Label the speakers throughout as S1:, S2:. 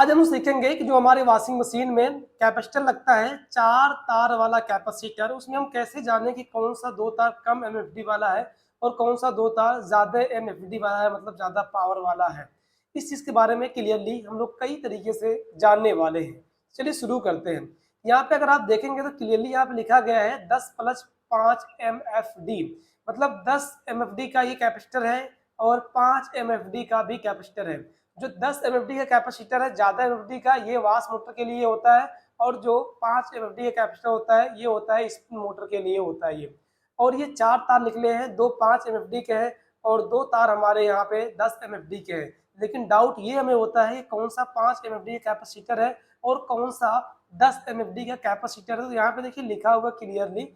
S1: आज हम सीखेंगे कि जो हमारे वॉशिंग मशीन में कैपेसिटर लगता है 4 तार वाला कैपेसिटर, उसमें हम कैसे जाने कि कौन सा 2 तार कम एमएफडी वाला है और कौन सा 2 तार ज्यादा एमएफडी वाला है, मतलब ज्यादा पावर वाला है। इस चीज के बारे में क्लियरली हम लोग कई तरीके से जानने वाले हैं। चलिए शुरू करते हैं। यहाँ पे अगर आप देखेंगे तो क्लियरली यहाँ पे लिखा गया है 10+5 MFD, मतलब 10 MFD का ये कैपेसिटर है और 5 MFD का भी कैपेसिटर है। जो 10 MFD का कैपेसिटर है, ज्यादा MFD का, ये वाश मोटर के लिए होता है, और जो 5 MFD का कैपेसिटर होता है ये होता है स्पिन मोटर के लिए होता है ये। और ये 4 तार निकले हैं, 2 5 MFD के हैं और 2 तार हमारे यहाँ पे 10 MFD के हैं। लेकिन डाउट ये हमें होता है कौन सा 5 MFD का कैपेसिटर है और कौन सा 10 MFD का कैपेसिटर है। तो यहाँ पे देखिए लिखा हुआ क्लियरली,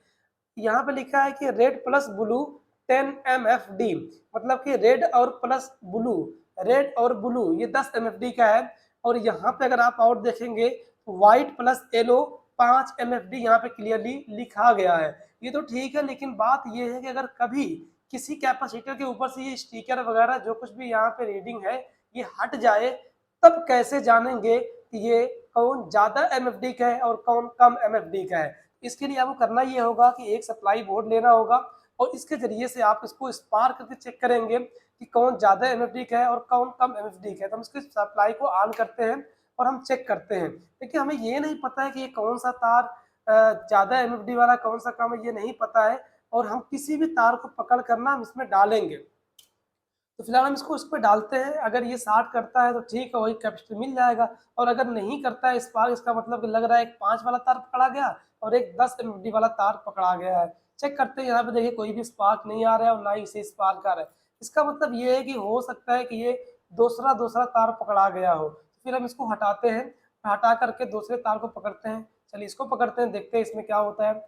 S1: यहाँ पे लिखा है कि रेड प्लस ब्लू 10 MFD, मतलब कि रेड और प्लस ब्लू, रेड और ब्लू ये 10 MFD का है। और यहाँ पे अगर आप और देखेंगे व्हाइट प्लस येलो 5 MFD यहाँ पे क्लियरली लिखा गया है। ये तो ठीक है, लेकिन बात ये है कि अगर कभी किसी कैपेसिटर के ऊपर से ये स्टिकर वगैरह जो कुछ भी यहाँ पे रीडिंग है ये हट जाए, तब कैसे जानेंगे कि ये कौन ज्यादा MFD का है और कौन कम MFD का है। इसके लिए आपको करना ये होगा कि एक सप्लाई बोर्ड लेना होगा और इसके जरिए से आप इसको स्पार्क करके चेक करेंगे कि कौन ज्यादा MFD का है और कौन कम MFD का है। तो हम इसकी सप्लाई को ऑन करते हैं और हम चेक करते हैं। देखिए हमें ये नहीं पता है कि ये कौन सा तार ज्यादा MFD वाला कौन सा कम है, ये नहीं पता है। और हम किसी भी तार को पकड़ करना हम इसमें डालेंगे, तो फिलहाल हम इसको उस पर डालते हैं। अगर ये 60 करता है तो ठीक है, वही कैपेसिटर मिल जाएगा। और अगर नहीं करता है स्पार्क, इसका मतलब कि लग रहा है एक 5 वाला तार पकड़ा गया और एक 10 MFD वाला तार पकड़ा गया है। चेक करते हैं, यहाँ पे देखिए कोई भी स्पार्क नहीं आ रहा है और ना ही इसे स्पार्क आ रहा है। इसका मतलब ये है कि हो सकता है कि ये दूसरा दूसरा तार पकड़ा गया हो। फिर हम इसको हटाते हैं, हटा करके दूसरे तार को पकड़ते हैं। चलिए इसको पकड़ते हैं, देखते हैं इसमें क्या होता है।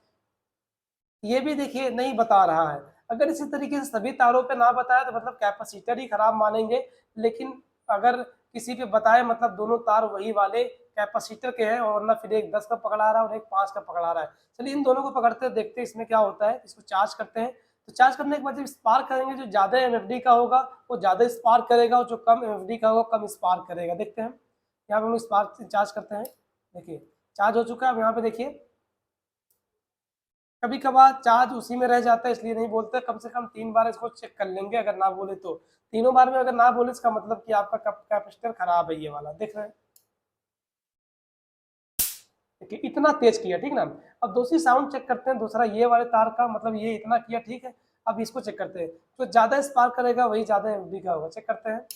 S1: ये भी देखिए नहीं बता रहा है। अगर इसी तरीके से सभी तारों पे ना बताए तो मतलब कैपेसिटर ही खराब मानेंगे। लेकिन अगर किसी पे बताए मतलब दोनों तार वही वाले कैपेसिटर के हैं और ना फिर एक 10 का पकड़ा रहा है और एक 5 का पकड़ा रहा है। चलिए इन दोनों को पकड़ते हैं, देखते हैं इसमें क्या होता है। इसको चार्ज करते हैं। तो चार्ज करने के बाद जब स्पार्क करेंगे, जो ज्यादा MFD का होगा वो ज्यादा स्पार्क करेगा और जो कम MFD का होगा कम स्पार्क करेगा। देखते हैं यहाँ पे हम स्पार्क चार्ज करते हैं। देखिए चार्ज हो चुका है। अब यहाँ पे देखिए कभी कभार चार्ज उसी में रह जाता है, इसलिए नहीं बोलते। कम से कम 3 बार इसको चेक कर लेंगे। अगर ना बोले तो तीनों बार में अगर ना बोले इसका मतलब कि आपका कैपेसिटर खराब है, ये वाला देख रहे हैं। देखिए इतना तेज किया, ठीक ना। अब दूसरी साउंड चेक करते हैं, दूसरा ये वाले तार का, मतलब ये इतना किया, ठीक है। अब इसको चेक करते हैं, तो ज्यादा स्पार्क करेगा वही ज्यादा एमडी का होगा। चेक करते हैं,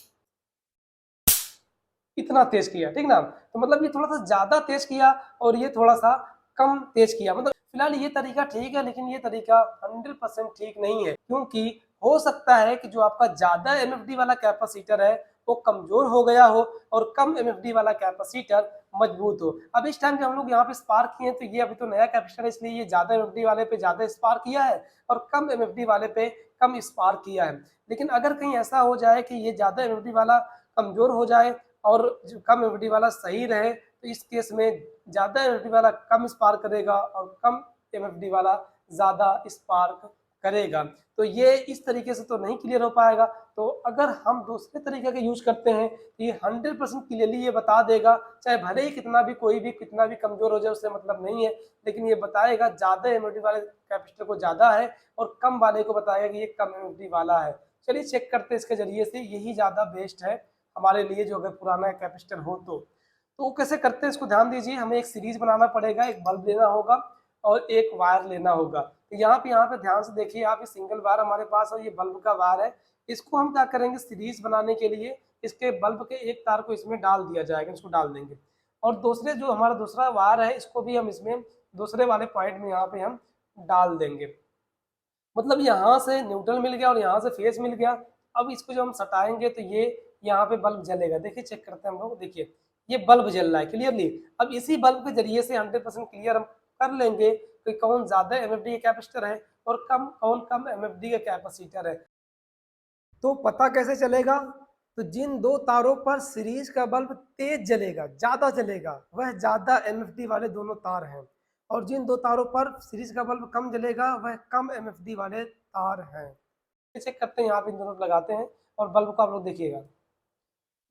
S1: इतना तेज किया, ठीक ना। तो मतलब ये थोड़ा सा ज्यादा तेज किया और ये थोड़ा सा कम तेज किया। मतलब फिलहाल ये तरीका ठीक है, लेकिन ये तरीका 100% ठीक नहीं है, क्योंकि हो सकता है कि जो आपका ज्यादा MFD वाला कैपेसिटर है वो कमजोर हो गया हो और कम MFD वाला कैपेसिटर मजबूत हो। अब इस टाइम जब हम लोग यहाँ पे स्पार्क किए तो ये अभी तो नया कैपेसिटर है, इसलिए ये ज्यादा MFD वाले पे ज्यादा स्पार्क किया है और कम MFD वाले पे कम स्पार्क किया है। लेकिन अगर कहीं ऐसा हो जाए कि ये ज्यादा MFD वाला कमजोर हो जाए और जो कम एमडी वाला सही रहे, तो इस केस में ज्यादा एमडी वाला कम स्पार्क करेगा और कम एमएफडी वाला ज्यादा स्पार्क करेगा। तो ये इस तरीके से तो नहीं क्लियर हो पाएगा। तो अगर हम दूसरे तरीके का यूज करते हैं तो ये 100% क्लियरली ये बता देगा, चाहे भले ही कितना भी कोई भी कितना भी कमजोर हो जाए उससे मतलब नहीं है, लेकिन ये बताएगा ज्यादा एमएफडी वाले कैपेसिटर को ज्यादा है और कम वाले को बताएगा कि ये कम एमएफडी वाला है। चलिए चेक करते हैं इसके जरिए से, यही ज्यादा बेस्ट है हमारे लिए, जो अगर पुराना कैपेसिटर हो तो वो कैसे करते हैं इसको ध्यान दीजिए। हमें एक सीरीज बनाना पड़ेगा, एक बल्ब लेना होगा और एक वायर लेना होगा। तो यहाँ पे ध्यान से देखिए आप, ये सिंगल वायर हमारे पास है, ये बल्ब का वायर है। इसको हम क्या करेंगे, सीरीज बनाने के लिए इसके बल्ब के एक तार को इसमें डाल दिया जाएगा, इसको डाल देंगे। और दूसरे जो हमारा दूसरा वायर है इसको भी हम इसमें दूसरे वाले पॉइंट में यहाँ पे हम डाल देंगे। मतलब यहाँ से न्यूट्रल मिल गया और यहाँ से फेस मिल गया। अब इसको जब हम सटाएंगे तो ये यहाँ पे बल्ब जलेगा। देखिए चेक करते हैं हम लोग, देखिए ये बल्ब जल रहा है क्लियरली। अब इसी बल्ब के जरिए से 100% क्लियर हम कर लेंगे कि कौन ज्यादा MFD का कैपेसिटर है और कौन कम MFD का कैपेसिटर है। तो पता कैसे चलेगा, तो जिन 2 तारों पर सीरीज का बल्ब तेज जलेगा, ज्यादा जलेगा, वह ज्यादा MFD वाले दोनों तार हैं। और जिन 2 तारों पर सीरीज का बल्ब कम जलेगा वह कम MFD वाले तार हैं। चेक करते हैं, यहाँ पे इन दोनों को लगाते हैं और बल्ब को आप लोग देखिएगा,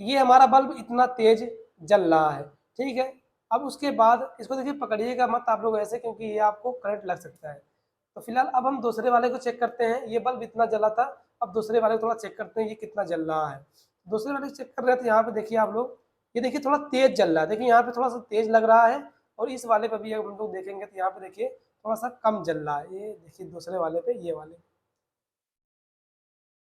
S1: ये हमारा बल्ब इतना तेज जल रहा है, ठीक है। अब उसके बाद इसको देखिए पकड़िएगा मत आप लोग ऐसे, क्योंकि ये आपको करंट लग सकता है। तो फिलहाल अब हम दूसरे वाले को चेक करते हैं, ये बल्ब इतना जला था, अब दूसरे वाले को थोड़ा चेक करते हैं ये कितना जल रहा है। दूसरे वाले को चेक कर रहे हैं तो यहाँ पे देखिए आप लोग, ये देखिए थोड़ा तेज जल रहा है, देखिए यहाँ पे थोड़ा सा तेज लग रहा है, और इस वाले पे भी हम लोग देखेंगे तो यहाँ पे देखिए थोड़ा सा कम जल रहा है, ये देखिए दूसरे वाले पे, ये वाले।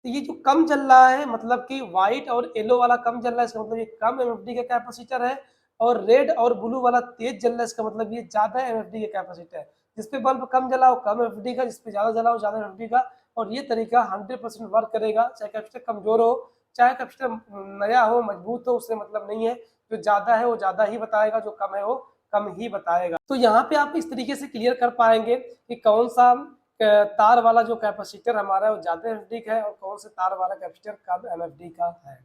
S1: तो ये जो कम जल रहा है मतलब कि व्हाइट और येलो वाला कम जल रहा है, इसका मतलब ये कम एमएफडी का कैपेसिटर है, और रेड और ब्लू वाला तेज जल रहा है, इसका मतलब ये ज्यादा एमएफडी का कैपेसिटर है। जिसपे बल्ब कम जला वो कम एमएफडी का, जिसपे ज्यादा जला वो ज्यादा एमएफडी का। और ये तरीका 100% वर्क करेगा, चाहे कैपेसिटर कमजोर हो, चाहे कैपेसिटर नया हो, मजबूत हो, उससे मतलब नहीं है। जो ज्यादा है वो ज्यादा ही बताएगा, जो कम है वो कम ही बताएगा। तो यहाँ पे आप इस तरीके से क्लियर कर पाएंगे कि कौन सा तार वाला जो कैपेसिटर हमारा है वो ज्यादा एमएफडी का है, और कौन से तार वाला कैपेसिटर कम एमएफडी का है।